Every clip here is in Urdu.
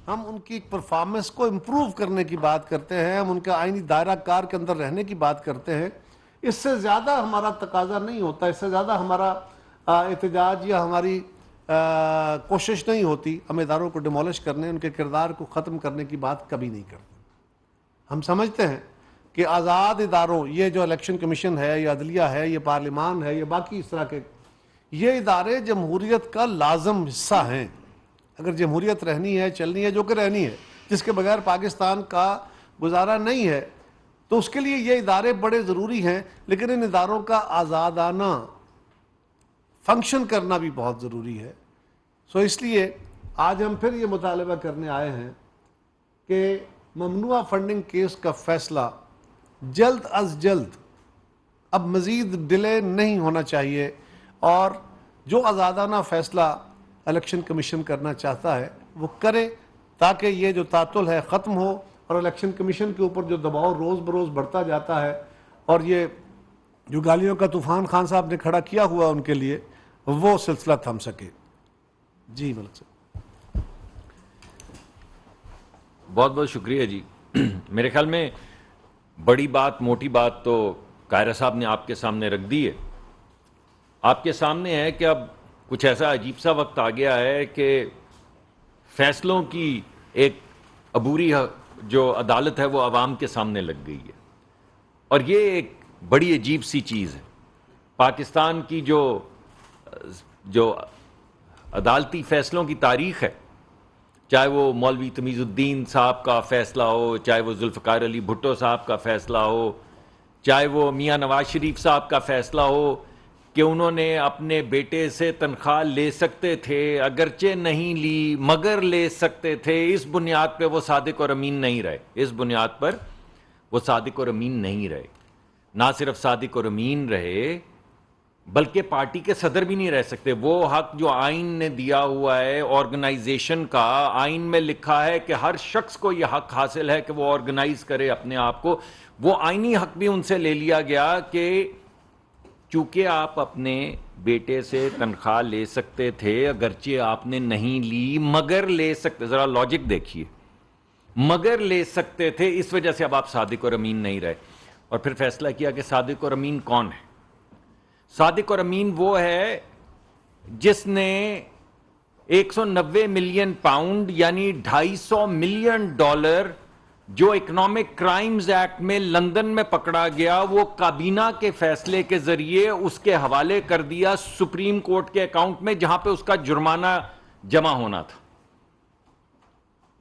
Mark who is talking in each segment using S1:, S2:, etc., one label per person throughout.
S1: ہم ان کی پرفارمنس کو امپروو کرنے کی بات کرتے ہیں, ہم ان کا آئینی دائرہ کار کے اندر رہنے کی بات کرتے ہیں. اس سے زیادہ ہمارا تقاضا نہیں ہوتا, اس سے زیادہ ہمارا احتجاج یا ہماری کوشش نہیں ہوتی. ہم اداروں کو ڈیمولش کرنے, ان کے کردار کو ختم کرنے کی بات کبھی نہیں کرتے. ہم سمجھتے ہیں کہ آزاد اداروں, یہ جو الیکشن کمیشن ہے, یہ عدلیہ ہے, یہ پارلیمان ہے, یہ باقی اس طرح کے, یہ ادارے جمہوریت کا لازم حصہ ہیں. اگر جمہوریت رہنی ہے, چلنی ہے, جو کہ رہنی ہے, جس کے بغیر پاکستان کا گزارا نہیں ہے, تو اس کے لیے یہ ادارے بڑے ضروری ہیں. لیکن ان اداروں کا آزادانہ فنکشن کرنا بھی بہت ضروری ہے. اس لیے آج ہم پھر یہ مطالبہ کرنے آئے ہیں کہ ممنوعہ فنڈنگ کیس کا فیصلہ جلد از جلد, اب مزید ڈیلے نہیں ہونا چاہیے, اور جو آزادانہ فیصلہ الیکشن کمیشن کرنا چاہتا ہے وہ کرے, تاکہ یہ جو تعطل ہے ختم ہو, اور الیکشن کمیشن کے اوپر جو دباؤ روز بروز بڑھتا جاتا ہے, اور یہ جو گالیوں کا طوفان خان صاحب نے کھڑا کیا ہوا ان کے لیے, وہ سلسلہ تھم سکے. جی ملک صاحب.
S2: بہت بہت شکریہ جی. میرے خیال میں بڑی بات, موٹی بات تو قاہرہ صاحب نے آپ کے سامنے رکھ دی ہے. آپ کے سامنے ہے کہ اب کچھ ایسا عجیب سا وقت آ گیا ہے کہ فیصلوں کی ایک عبوری جو عدالت ہے وہ عوام کے سامنے لگ گئی ہے, اور یہ ایک بڑی عجیب سی چیز ہے. پاکستان کی جو عدالتی فیصلوں کی تاریخ ہے, چاہے وہ مولوی تمیز الدین صاحب کا فیصلہ ہو, چاہے وہ ذوالفقار علی بھٹو صاحب کا فیصلہ ہو, چاہے وہ میاں نواز شریف صاحب کا فیصلہ ہو کہ انہوں نے اپنے بیٹے سے تنخواہ لے سکتے تھے, اگرچہ نہیں لی مگر لے سکتے تھے, اس بنیاد پہ وہ صادق اور امین نہیں رہے. اس بنیاد پر وہ صادق اور امین نہیں رہے. نہ صرف صادق اور امین رہے بلکہ پارٹی کے صدر بھی نہیں رہ سکتے. وہ حق جو آئین نے دیا ہوا ہے آرگنائزیشن کا, آئین میں لکھا ہے کہ ہر شخص کو یہ حق حاصل ہے کہ وہ آرگنائز کرے اپنے آپ کو, وہ آئینی حق بھی ان سے لے لیا گیا کہ چونکہ آپ اپنے بیٹے سے تنخواہ لے سکتے تھے, اگرچہ آپ نے نہیں لی مگر لے سکتے, ذرا لاجک دیکھیے, مگر لے سکتے تھے, اس وجہ سے اب آپ صادق اور امین نہیں رہے. اور پھر فیصلہ کیا کہ صادق اور امین کون ہے. صادق اور امین وہ ہے جس نے 190 ملین پاؤنڈ یعنی $250 ملین جو اکنامک کرائمز ایکٹ میں لندن میں پکڑا گیا, وہ کابینہ کے فیصلے کے ذریعے اس کے حوالے کر دیا سپریم کورٹ کے اکاؤنٹ میں, جہاں پہ اس کا جرمانہ جمع ہونا تھا.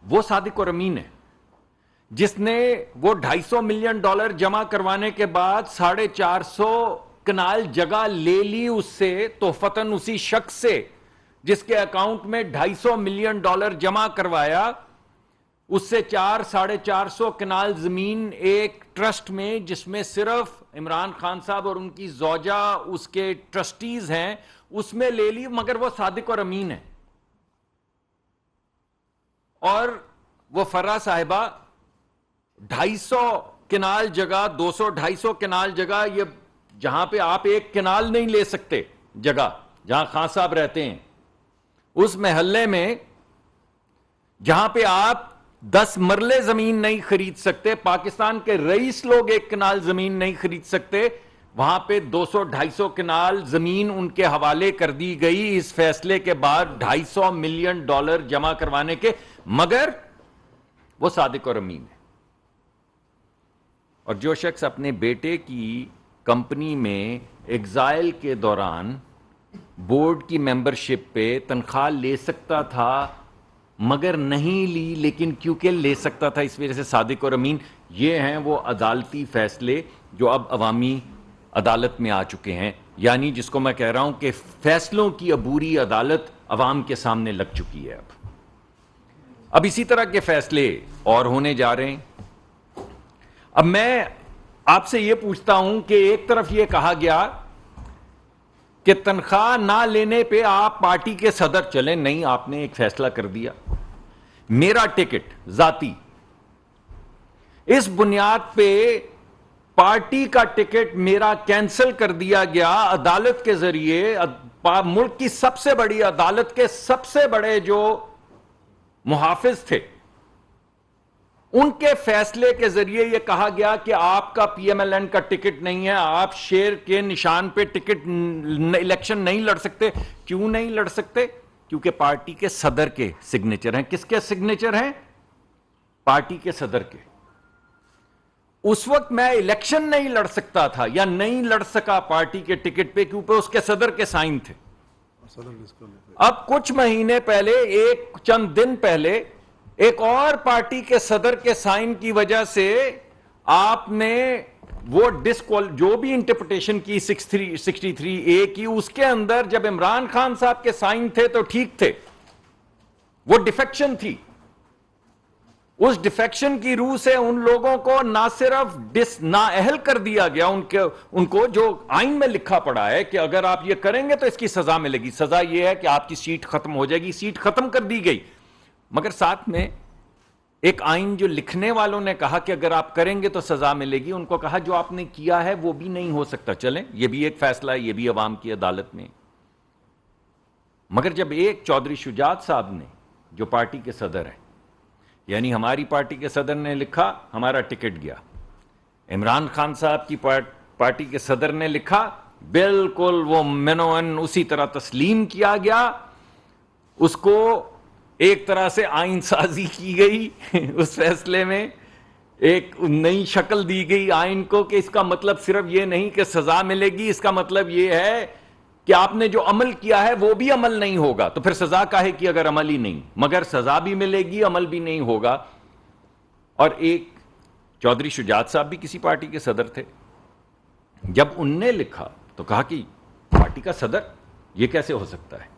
S2: وہ صادق اور امین ہے جس نے وہ $250 ملین جمع کروانے کے بعد 450 کنال جگہ لے لی اس سے تحفتاً, اسی شخص سے جس کے اکاؤنٹ میں $250 ملین جمع کروایا, اس سے 450 کنال زمین ایک ٹرسٹ میں, جس میں صرف عمران خان صاحب اور ان کی زوجہ اس کے ٹرسٹیز ہیں, اس میں لے لی, مگر وہ صادق اور امین ہے. اور وہ فرا صاحبہ 250 کنال جگہ, 200-250 کنال جگہ, یہ جہاں پہ آپ ایک کنال نہیں لے سکتے جگہ جہاں خان صاحب رہتے ہیں, اس محلے میں جہاں پہ آپ 10 مرلے زمین نہیں خرید سکتے, پاکستان کے رئیس لوگ 1 کنال زمین نہیں خرید سکتے, وہاں پہ 200-250 کنال زمین ان کے حوالے کر دی گئی اس فیصلے کے بعد $250 ملین جمع کروانے کے, مگر وہ صادق اور امین ہے. اور جو شخص اپنے بیٹے کی کمپنی میں ایگزائل کے دوران بورڈ کی ممبرشپ پہ تنخواہ لے سکتا تھا مگر نہیں لی, لیکن کیونکہ لے سکتا تھا اس وجہ سے صادق اور امین. یہ ہیں وہ عدالتی فیصلے جو اب عوامی عدالت میں آ چکے ہیں, یعنی جس کو میں کہہ رہا ہوں کہ فیصلوں کی عبوری عدالت عوام کے سامنے لگ چکی ہے. اب اسی طرح کے فیصلے اور ہونے جا رہے ہیں. اب میں آپ سے یہ پوچھتا ہوں کہ ایک طرف یہ کہا گیا کہ تنخواہ نہ لینے پہ آپ پارٹی کے صدر چلیں, نہیں, آپ نے ایک فیصلہ کر دیا, میرا ٹکٹ ذاتی, اس بنیاد پہ پارٹی کا ٹکٹ میرا کینسل کر دیا گیا عدالت کے ذریعے, ملک کی سب سے بڑی عدالت کے سب سے بڑے جو محافظ تھے. ان کے فیصلے کے ذریعے یہ کہا گیا کہ آپ کا پی ایم ایل این کا ٹکٹ نہیں ہے, آپ شیر کے نشان پہ ٹکٹ الیکشن نہیں لڑ سکتے. کیوں نہیں لڑ سکتے؟ کیونکہ پارٹی کے صدر کے سگنیچر ہیں. کس کے سگنیچر ہیں؟ پارٹی کے صدر کے. اس وقت میں الیکشن نہیں لڑ سکتا تھا یا نہیں لڑ سکا پارٹی کے ٹکٹ پہ کیونکہ اس کے صدر کے سائن تھے. اب کچھ مہینے پہلے, ایک چند دن پہلے, ایک اور پارٹی کے صدر کے سائن کی وجہ سے آپ نے وہ جو بھی انٹرپریٹیشن کی 63A کی, اس کے اندر جب عمران خان صاحب کے سائن تھے تو ٹھیک تھے, وہ ڈیفیکشن تھی. اس ڈیفیکشن کی روح سے ان لوگوں کو نہ صرف نااہل کر دیا گیا, ان کو جو آئین میں لکھا پڑا ہے کہ اگر آپ یہ کریں گے تو اس کی سزا ملے گی, سزا یہ ہے کہ آپ کی سیٹ ختم ہو جائے گی, سیٹ ختم کر دی گئی. مگر ساتھ میں ایک آئین جو لکھنے والوں نے کہا کہ اگر آپ کریں گے تو سزا ملے گی, ان کو کہا جو آپ نے کیا ہے وہ بھی نہیں ہو سکتا. چلیں, یہ بھی ایک فیصلہ ہے, یہ بھی عوام کی عدالت میں. مگر جب ایک چودھری شجاعت صاحب نے, جو پارٹی کے صدر ہیں, یعنی ہماری پارٹی کے صدر نے لکھا ہمارا ٹکٹ گیا, عمران خان صاحب کی پارٹی کے صدر نے لکھا, بالکل وہ منوان اسی طرح تسلیم کیا گیا, اس کو ایک طرح سے آئین سازی کی گئی. اس فیصلے میں ایک نئی شکل دی گئی آئین کو کہ اس کا مطلب صرف یہ نہیں کہ سزا ملے گی, اس کا مطلب یہ ہے کہ آپ نے جو عمل کیا ہے وہ بھی عمل نہیں ہوگا, تو پھر سزا کاہے کی اگر عمل ہی نہیں, مگر سزا بھی ملے گی, عمل بھی نہیں ہوگا. اور ایک چودھری شجاعت صاحب بھی کسی پارٹی کے صدر تھے, جب ان نے لکھا تو کہا کہ پارٹی کا صدر یہ کیسے ہو سکتا ہے.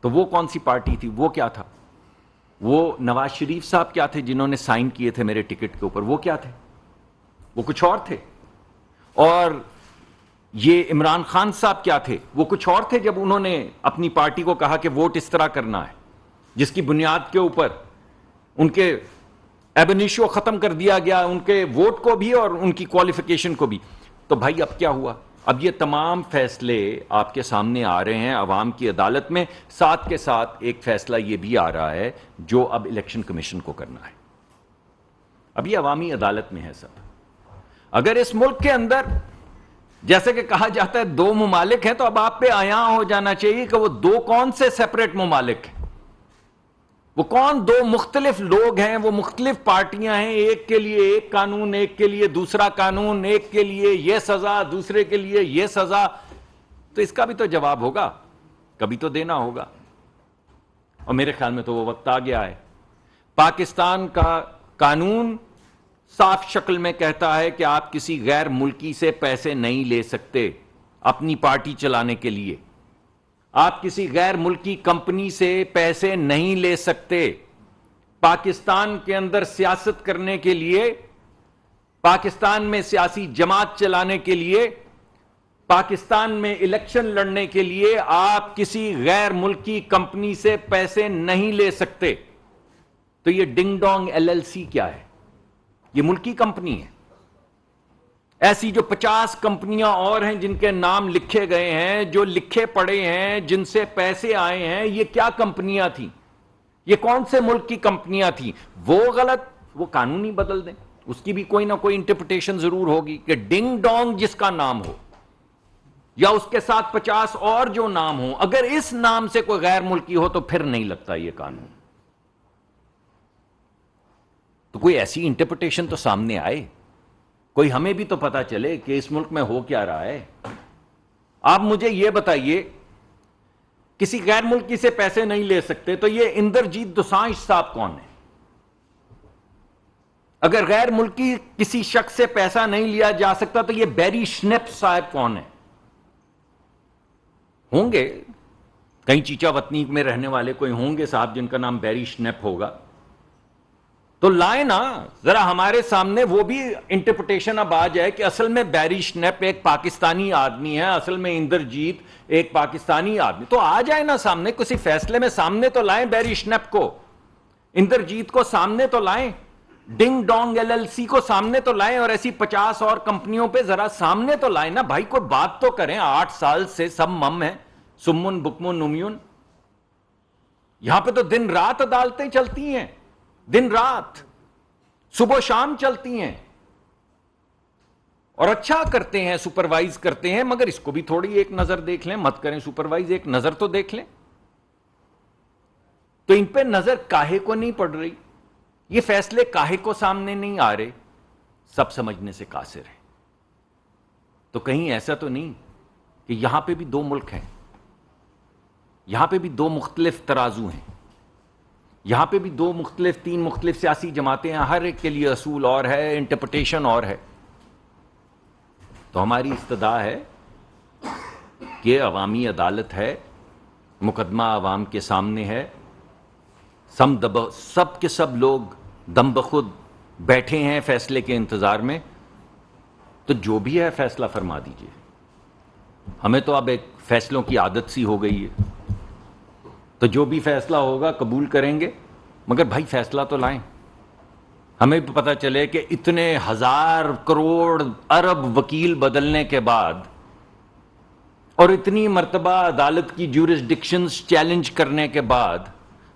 S2: تو وہ کون سی پارٹی تھی, وہ کیا تھا؟ وہ نواز شریف صاحب کیا تھے جنہوں نے سائن کیے تھے میرے ٹکٹ کے اوپر, وہ کیا تھے؟ وہ کچھ اور تھے. اور یہ عمران خان صاحب کیا تھے؟ وہ کچھ اور تھے جب انہوں نے اپنی پارٹی کو کہا کہ ووٹ اس طرح کرنا ہے, جس کی بنیاد کے اوپر ان کے ایبنیشو ختم کر دیا گیا, ان کے ووٹ کو بھی اور ان کی کوالیفیکیشن کو بھی. تو بھائی اب کیا ہوا؟ اب یہ تمام فیصلے آپ کے سامنے آ رہے ہیں عوام کی عدالت میں, ساتھ کے ساتھ ایک فیصلہ یہ بھی آ رہا ہے جو اب الیکشن کمیشن کو کرنا ہے. اب یہ عوامی عدالت میں ہے سب. اگر اس ملک کے اندر جیسے کہ کہا جاتا ہے دو ممالک ہیں, تو اب آپ پہ آیاں ہو جانا چاہیے کہ وہ دو کون سے سیپریٹ ممالک ہیں, وہ کون دو مختلف لوگ ہیں, وہ مختلف پارٹیاں ہیں, ایک کے لیے ایک قانون, ایک کے لیے دوسرا قانون, ایک کے لیے یہ سزا, دوسرے کے لیے یہ سزا. تو اس کا بھی تو جواب ہوگا, کبھی تو دینا ہوگا. اور میرے خیال میں تو وہ وقت آ گیا ہے. پاکستان کا قانون صاف شکل میں کہتا ہے کہ آپ کسی غیر ملکی سے پیسے نہیں لے سکتے اپنی پارٹی چلانے کے لیے. آپ کسی غیر ملکی کمپنی سے پیسے نہیں لے سکتے. پاکستان کے اندر سیاست کرنے کے لیے, پاکستان میں سیاسی جماعت چلانے کے لیے, پاکستان میں الیکشن لڑنے کے لیے آپ کسی غیر ملکی کمپنی سے پیسے نہیں لے سکتے. تو یہ ڈنگ ڈونگ LLC کیا ہے؟ یہ ملکی کمپنی ہے. ایسی جو 50 کمپنیاں اور ہیں جن کے نام لکھے گئے ہیں, جو لکھے پڑے ہیں, جن سے پیسے آئے ہیں, یہ کیا کمپنیاں تھیں؟ یہ کون سے ملک کی کمپنیاں تھیں؟ وہ غلط, وہ قانون ہی بدل دیں, اس کی بھی کوئی نہ کوئی انٹرپریٹیشن ضرور ہوگی کہ ڈنگ ڈونگ جس کا نام ہو یا اس کے ساتھ 50 اور جو نام ہو, اگر اس نام سے کوئی غیر ملکی ہو تو پھر نہیں لگتا یہ قانون. تو کوئی ایسی انٹرپریٹیشن تو سامنے آئے, کوئی ہمیں بھی تو پتا چلے کہ اس ملک میں ہو کیا رہا ہے. آپ مجھے یہ بتائیے, کسی غیر ملکی سے پیسے نہیں لے سکتے, تو یہ اندرجیت دوسانجھ صاحب کون ہے؟ اگر غیر ملکی کسی شخص سے پیسہ نہیں لیا جا سکتا تو یہ بیری شنیپ صاحب کون ہے؟ ہوں گے کہیں چیچا وطنی میں رہنے والے کوئی ہوں گے صاحب جن کا نام بیری شنیپ ہوگا. تو لائیں نا ذرا ہمارے سامنے, وہ بھی انٹرپریٹیشن اب آ جائے کہ اصل میں بیری شنیپ ایک پاکستانی آدمی ہے, اصل میں اندرجیت ایک پاکستانی آدمی. تو آ جائے نا سامنے, کسی فیصلے میں سامنے تو لائیں بیری شنیپ کو, اندرجیت کو سامنے تو لائیں, ڈنگ ڈونگ LLC کو سامنے تو لائیں, اور ایسی 50 اور کمپنیوں پہ ذرا سامنے تو لائیں نا بھائی, کوئی بات تو کریں. 8 سال سے سب مم ہے, سمن بکمن نمیون. یہاں پہ تو دن رات عدالتیں چلتی ہیں، دن رات، صبح و شام چلتی ہیں، اور اچھا کرتے ہیں، سپروائز کرتے ہیں، مگر اس کو بھی تھوڑی ایک نظر دیکھ لیں، مت کریں سپروائز، ایک نظر تو دیکھ لیں۔ تو ان پہ نظر کاہے کو نہیں پڑ رہی، یہ فیصلے کاہے کو سامنے نہیں آ رہے؟ سب سمجھنے سے قاصر ہے۔ تو کہیں ایسا تو نہیں کہ یہاں پہ بھی دو ملک ہیں، یہاں پہ بھی دو مختلف ترازو ہیں، یہاں پہ بھی دو مختلف، تین مختلف سیاسی جماعتیں ہیں، ہر ایک کے لیے اصول اور ہے، انٹرپریٹیشن اور ہے۔ تو ہماری استدعا ہے کہ عوامی عدالت ہے، مقدمہ عوام کے سامنے ہے، سب کے سب لوگ دم بخود بیٹھے ہیں فیصلے کے انتظار میں، تو جو بھی ہے فیصلہ فرما دیجئے۔ ہمیں تو اب ایک فیصلوں کی عادت سی ہو گئی ہے، تو جو بھی فیصلہ ہوگا قبول کریں گے، مگر بھائی فیصلہ تو لائیں۔ ہمیں بھی پتہ چلے کہ اتنے ہزار کروڑ ارب وکیل بدلنے کے بعد اور اتنی مرتبہ عدالت کی جورسڈکشنز چیلنج کرنے کے بعد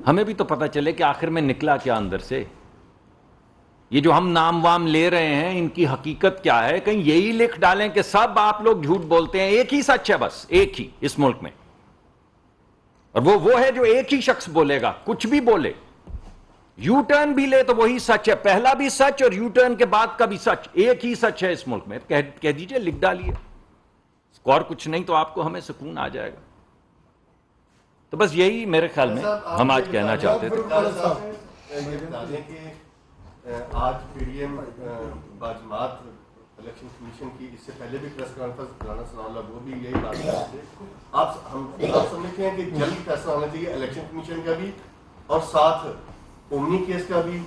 S2: ہمیں بھی تو پتہ چلے کہ آخر میں نکلا کیا اندر سے۔ یہ جو ہم نام وام لے رہے ہیں ان کی حقیقت کیا ہے؟ کہیں یہی لکھ ڈالیں کہ سب آپ لوگ جھوٹ بولتے ہیں، ایک ہی سچ ہے، بس ایک ہی اس ملک میں، اور وہ ہے جو ایک ہی شخص بولے گا، کچھ بھی بولے، یو ٹرن بھی لے تو وہی سچ ہے، پہلا بھی سچ اور یو ٹرن کے بعد کا بھی سچ، ایک ہی سچ ہے اس ملک میں۔ کہہ دیجئے، لکھ ڈالیے، اور کچھ نہیں تو آپ کو ہمیں سکون آ جائے گا۔ تو بس یہی میرے خیال میں ہم آج کہنا چاہتے تھے۔
S3: آج پی ڈی ایم باجماعت الیکشن کمیشن کی اس سے پہلے بھی پریس کانفرنس رانا ثناء اللہ وہ بھی یہی بات کرتے تھے۔ آپ سمجھتے ہیں کہ جلد فیصلہ ہونا چاہیے الیکشن کمیشن کا بھی، اور ساتھ اومنی کیس کا بھی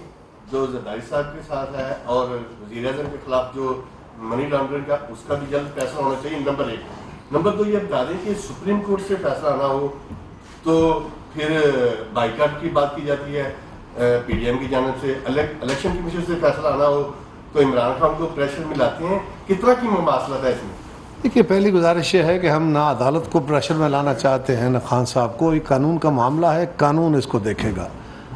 S3: جو زرداری صاحب کے ساتھ ہے، اور وزیر اعظم کے خلاف جو منی لانڈرنگ کا، اس کا بھی جلد فیصلہ ہونا چاہیے، نمبر 1۔ نمبر 2 یہ بتا دیں کہ سپریم کورٹ سے فیصلہ آنا ہو تو پھر بائیکاٹ کی بات کی جاتی ہے پی ڈی ایم کی جانب سے، الیکشن کمیشن سے فیصلہ آنا ہو تو عمران خان کو پریشر میں لاتے ہیں۔ کتنا کی مماثلت ہے اس میں؟
S1: دیکھیے، پہلی گزارش یہ ہے کہ ہم نہ عدالت کو پریشر میں لانا چاہتے ہیں نہ خان صاحب کو، یہ قانون کا معاملہ ہے، قانون اس کو دیکھے گا۔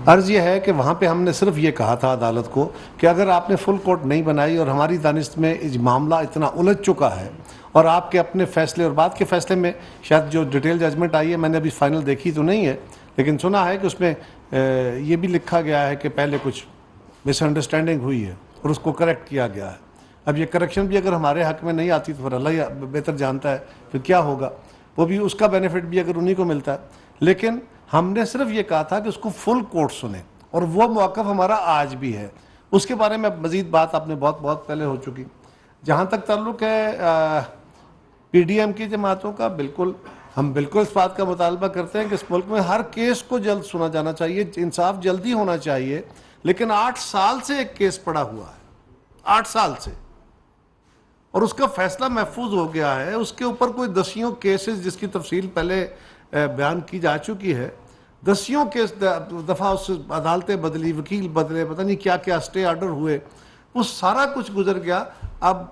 S1: عرض یہ ہے کہ وہاں پہ ہم نے صرف یہ کہا تھا عدالت کو کہ اگر آپ نے فل کورٹ نہیں بنائی اور ہماری دانست میں معاملہ اتنا الجھ چکا ہے، اور آپ کے اپنے فیصلے اور بعد کے فیصلے میں شاید جو ڈیٹیل ججمنٹ آئی ہے، میں نے ابھی فائنل دیکھی تو نہیں ہے، لیکن سنا ہے کہ اس میں یہ بھی لکھا گیا ہے کہ پہلے کچھ مس انڈرسٹینڈنگ ہوئی ہے اور اس کو کریکٹ کیا گیا ہے۔ اب یہ کریکشن بھی اگر ہمارے حق میں نہیں آتی تو پھر اللہ بہتر جانتا ہے پھر کیا ہوگا، وہ بھی اس کا بینیفٹ بھی اگر انہی کو ملتا ہے۔ لیکن ہم نے صرف یہ کہا تھا کہ اس کو فل کورٹ سنیں، اور وہ موقف ہمارا آج بھی ہے۔ اس کے بارے میں مزید بات آپ نے بہت پہلے ہو چکی۔ جہاں تک تعلق ہے پی ڈی ایم کی جماعتوں کا، ہم بالکل اس بات کا مطالبہ کرتے ہیں کہ اس ملک میں ہر کیس کو جلد سنا جانا چاہیے، انصاف جلدی ہونا چاہیے، لیکن 8 سال سے ایک کیس پڑا ہوا ہے، 8 سال سے، اور اس کا فیصلہ محفوظ ہو گیا ہے۔ اس کے اوپر کوئی دسیوں کیسز جس کی تفصیل پہلے بیان کی جا چکی ہے، دسیوں کیس دفعہ اس عدالتیں بدلی، وکیل بدلے، پتہ نہیں کیا کیا اسٹے آرڈر ہوئے، وہ سارا کچھ گزر گیا۔ اب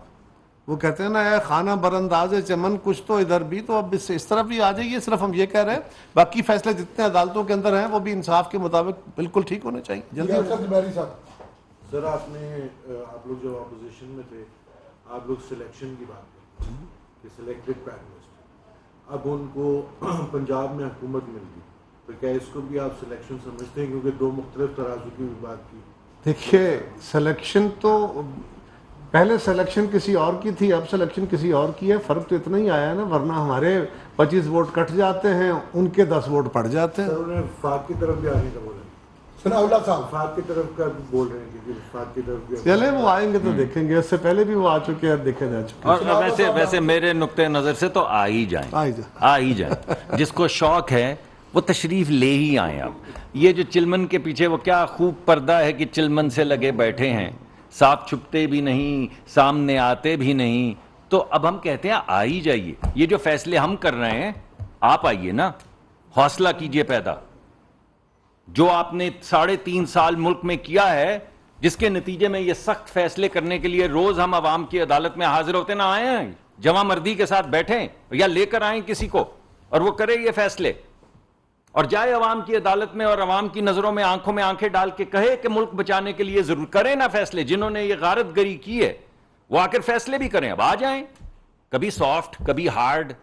S1: وہ کہتے ہیں نا، اے خانہ برانداز چمن کچھ تو ادھر بھی، تو اب اس طرف بھی آ جائیے۔ صرف ہم یہ کہہ رہے ہیں باقی فیصلے جتنے عدالتوں کے اندر ہیں وہ بھی انصاف کے مطابق بالکل ٹھیک ہونے چاہیے، جلدی ہونے چاہیے۔
S4: سر آپ لوگ جو اپوزیشن میں تھے، آپ لوگ سلیکشن کی بات کرتے ہیں کہ سلیکٹڈ پرائم منسٹر، اب ان کو پنجاب میں حکومت مل گئی، تو کیا اس کو بھی آپ سلیکشن سمجھتے ہیں؟ کیونکہ 2 مختلف ترازو کی بھی بات کی۔
S1: دیکھیے، سلیکشن تو پہلے سلیکشن کسی اور کی تھی، اب سلیکشن کسی اور کی ہے، فرق تو اتنا ہی آیا ہے نا، ورنہ ہمارے 25 ووٹ کٹ جاتے ہیں، ان کے 10 ووٹ پڑ جاتے ہیں۔
S4: سر انہیں وفاق کی طرف بھی آنے کا بولا،
S5: ثناء اللہ صاحب
S4: وفاق کی طرف کا بھی بول رہے ہیں کہ وفاق کی طرف بھی۔
S1: چلے وہ آئیں گے تو دیکھیں گے، اس سے پہلے بھی وہ آ چکے ہیں، دیکھے جا چکے ہیں۔
S2: اور ویسے میرے نقطۂ نظر سے تو آ ہی جائیں، جس کو شوق ہے وہ تشریف لے ہی آئیں۔ اب یہ جو چلمن کے پیچھے وہ کیا خوب پردہ ہے کہ چلمن سے لگے بیٹھے ہیں، ساتھ چھپتے بھی نہیں، سامنے آتے بھی نہیں، تو اب ہم کہتے ہیں آ ہی جائیے۔ یہ جو فیصلے ہم کر رہے ہیں، آپ آئیے نا، حوصلہ کیجئے پیدا۔ جو آپ نے 3.5 سال ملک میں کیا ہے، جس کے نتیجے میں یہ سخت فیصلے کرنے کے لیے روز ہم عوام کی عدالت میں حاضر ہوتے نہ آئے ہیں، جواں مردی کے ساتھ بیٹھیں یا لے کر آئیں کسی کو اور وہ کرے یہ فیصلے۔ اور جائے عوام کی عدالت میں اور عوام کی نظروں میں آنکھوں میں آنکھیں ڈال کے کہے کہ ملک بچانے کے لیے ضرور کریں نا فیصلے. جنہوں نے یہ غارت گری کی ہے وہ آ کر فیصلے بھی کریں. اب آ جائیں, کبھی سافٹ کبھی ہارڈ.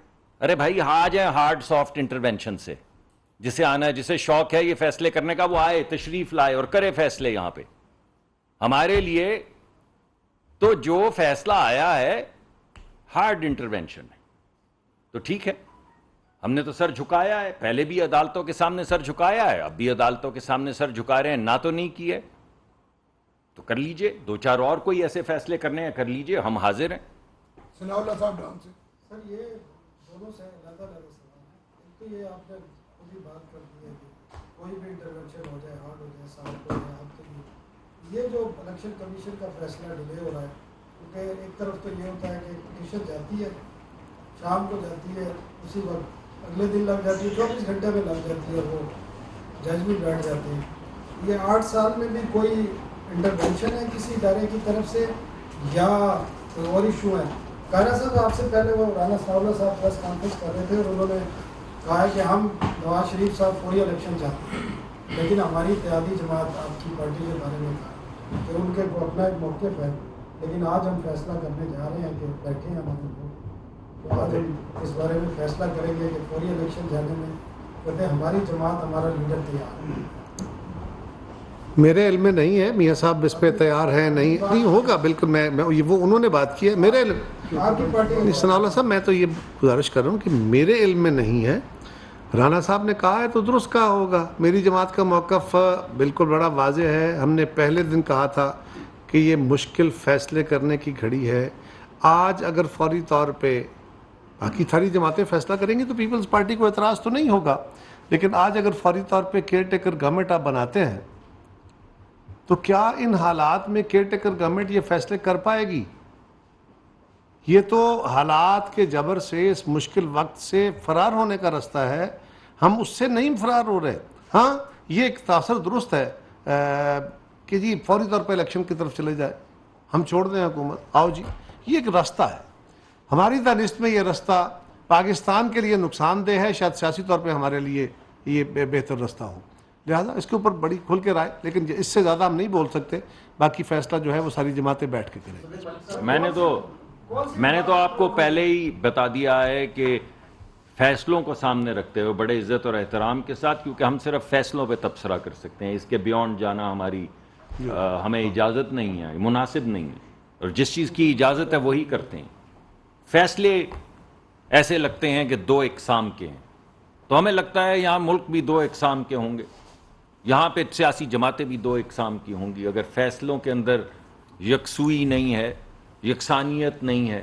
S2: ارے بھائی آ جائیں ہارڈ سافٹ انٹرونشن سے. جسے آنا ہے, جسے شوق ہے یہ فیصلے کرنے کا, وہ آئے, تشریف لائے اور کرے فیصلے یہاں پہ. ہمارے لیے تو جو فیصلہ آیا ہے ہارڈ انٹرونشن ہے, تو ٹھیک ہے. ہم نے تو سر جھکایا ہے, پہلے بھی عدالتوں کے سامنے سر جھکایا ہے, اب بھی عدالتوں کے سامنے سر جھکا رہے ہیں. نہ تو نہیں کیے تو کر لیجئے, 2-4 اور کوئی ایسے فیصلے کرنے ہیں کر لیجئے, ہم حاضر ہیں.
S5: ثناء اللہ صاحب ڈان سے.
S6: سر یہ دونوں سے علیحدہ علیحدہ سوال ہے. ایک تو یہ آپ نے خود ہی بات کر دی ہے کہ کوئی بھی انٹرونشن ہو جائے, ہارڈ ہو جائے, سافٹ ہو جائے, آپ کے لیے یہ جو الیکشن کمیشن کا فیصلہ ڈیلے ہو رہا ہے, کیونکہ ایک طرف تو یہ ہوتا ہے کہ پٹیشن جاتی ہے, شام کو جاتی ہے, اسی وقت اگلے دن لگ جاتی ہے, 24 گھنٹے میں لگ جاتی ہے, وہ جج بھی بیٹھ جاتے ہیں. یہ 8 سال میں بھی کوئی انٹرونشن ہے کسی ادارے کی طرف سے یا کوئی اور ایشو ہے؟ کائرہ صاحب آپ سے پہلے وہ رانا ثناء صاحب پریس کانفرنس کر رہے تھے اور انہوں نے کہا ہے کہ ہم نواز شریف صاحب فوری الیکشن چاہتے ہیں, لیکن ہماری اتحادی جماعت آپ کی پارٹی کے بارے میں کہا کہ ان کے اپنا ایک موقف ہے, لیکن آج ہم فیصلہ کرنے جا رہے ہیں کہ بیٹھے ہیں ہمارے لوگ, تو آج ہم اس بارے میں فیصلہ کریں گے کہ فوری الیکشن جانے میں کہتے ہیں ہماری جماعت, ہمارا لیڈر تیار ہے.
S1: میرے علم میں نہیں ہے میاں صاحب اس پہ تیار ہیں, نہیں ہوگا بالکل. میں وہ انہوں نے بات کی ہے, میرے علم
S6: آپ کی پارٹی
S1: ثناء اللہ صاحب میں تو یہ گزارش کر رہا ہوں کہ میرے علم میں نہیں ہے. رانا صاحب نے کہا ہے تو درست کہا ہوگا. میری جماعت کا موقف بالکل بڑا واضح ہے. ہم نے پہلے دن کہا تھا کہ یہ مشکل فیصلے کرنے کی گھڑی ہے. آج اگر فوری طور پہ باقی ساری جماعتیں فیصلہ کریں گی تو پیپلز پارٹی کو اعتراض تو نہیں ہوگا, لیکن آج اگر فوری طور پہ کیئر ٹیکر گورنمنٹ آپ بناتے ہیں تو کیا ان حالات میں کیئر ٹیکر گورنمنٹ یہ فیصلے کر پائے گی؟ یہ تو حالات کے جبر سے, اس مشکل وقت سے فرار ہونے کا راستہ ہے. ہم اس سے نہیں فرار ہو رہے. ہاں یہ ایک تاثر درست ہے کہ جی فوری طور پہ الیکشن کی طرف چلے جائے, ہم چھوڑ دیں حکومت, آؤ جی. یہ ایک راستہ ہے, ہماری دانست میں یہ راستہ پاکستان کے لیے نقصان دہ ہے, شاید سیاسی طور پہ ہمارے لیے یہ بہتر راستہ ہو. لہٰذا اس کے اوپر بڑی کھل کے رائے, لیکن اس سے زیادہ ہم نہیں بول سکتے. باقی فیصلہ جو ہے وہ ساری جماعتیں بیٹھ کے کریں.
S2: میں نے تو آپ کو پہلے ہی بتا دیا ہے کہ فیصلوں کو سامنے رکھتے ہوئے بڑے عزت اور احترام کے ساتھ, کیونکہ ہم صرف فیصلوں پہ تبصرہ کر سکتے ہیں, اس کے بیونڈ جانا ہمیں اجازت نہیں ہے, مناسب نہیں ہے. اور جس چیز کی اجازت ہے وہی کرتے ہیں. فیصلے ایسے لگتے ہیں کہ 2 اقسام کے ہیں, تو ہمیں لگتا ہے یہاں ملک بھی 2 اقسام کے ہوں گے, یہاں پہ سیاسی جماعتیں بھی 2 اقسام کی ہوں گی. اگر فیصلوں کے اندر یکسوئی نہیں ہے, یکسانیت نہیں ہے,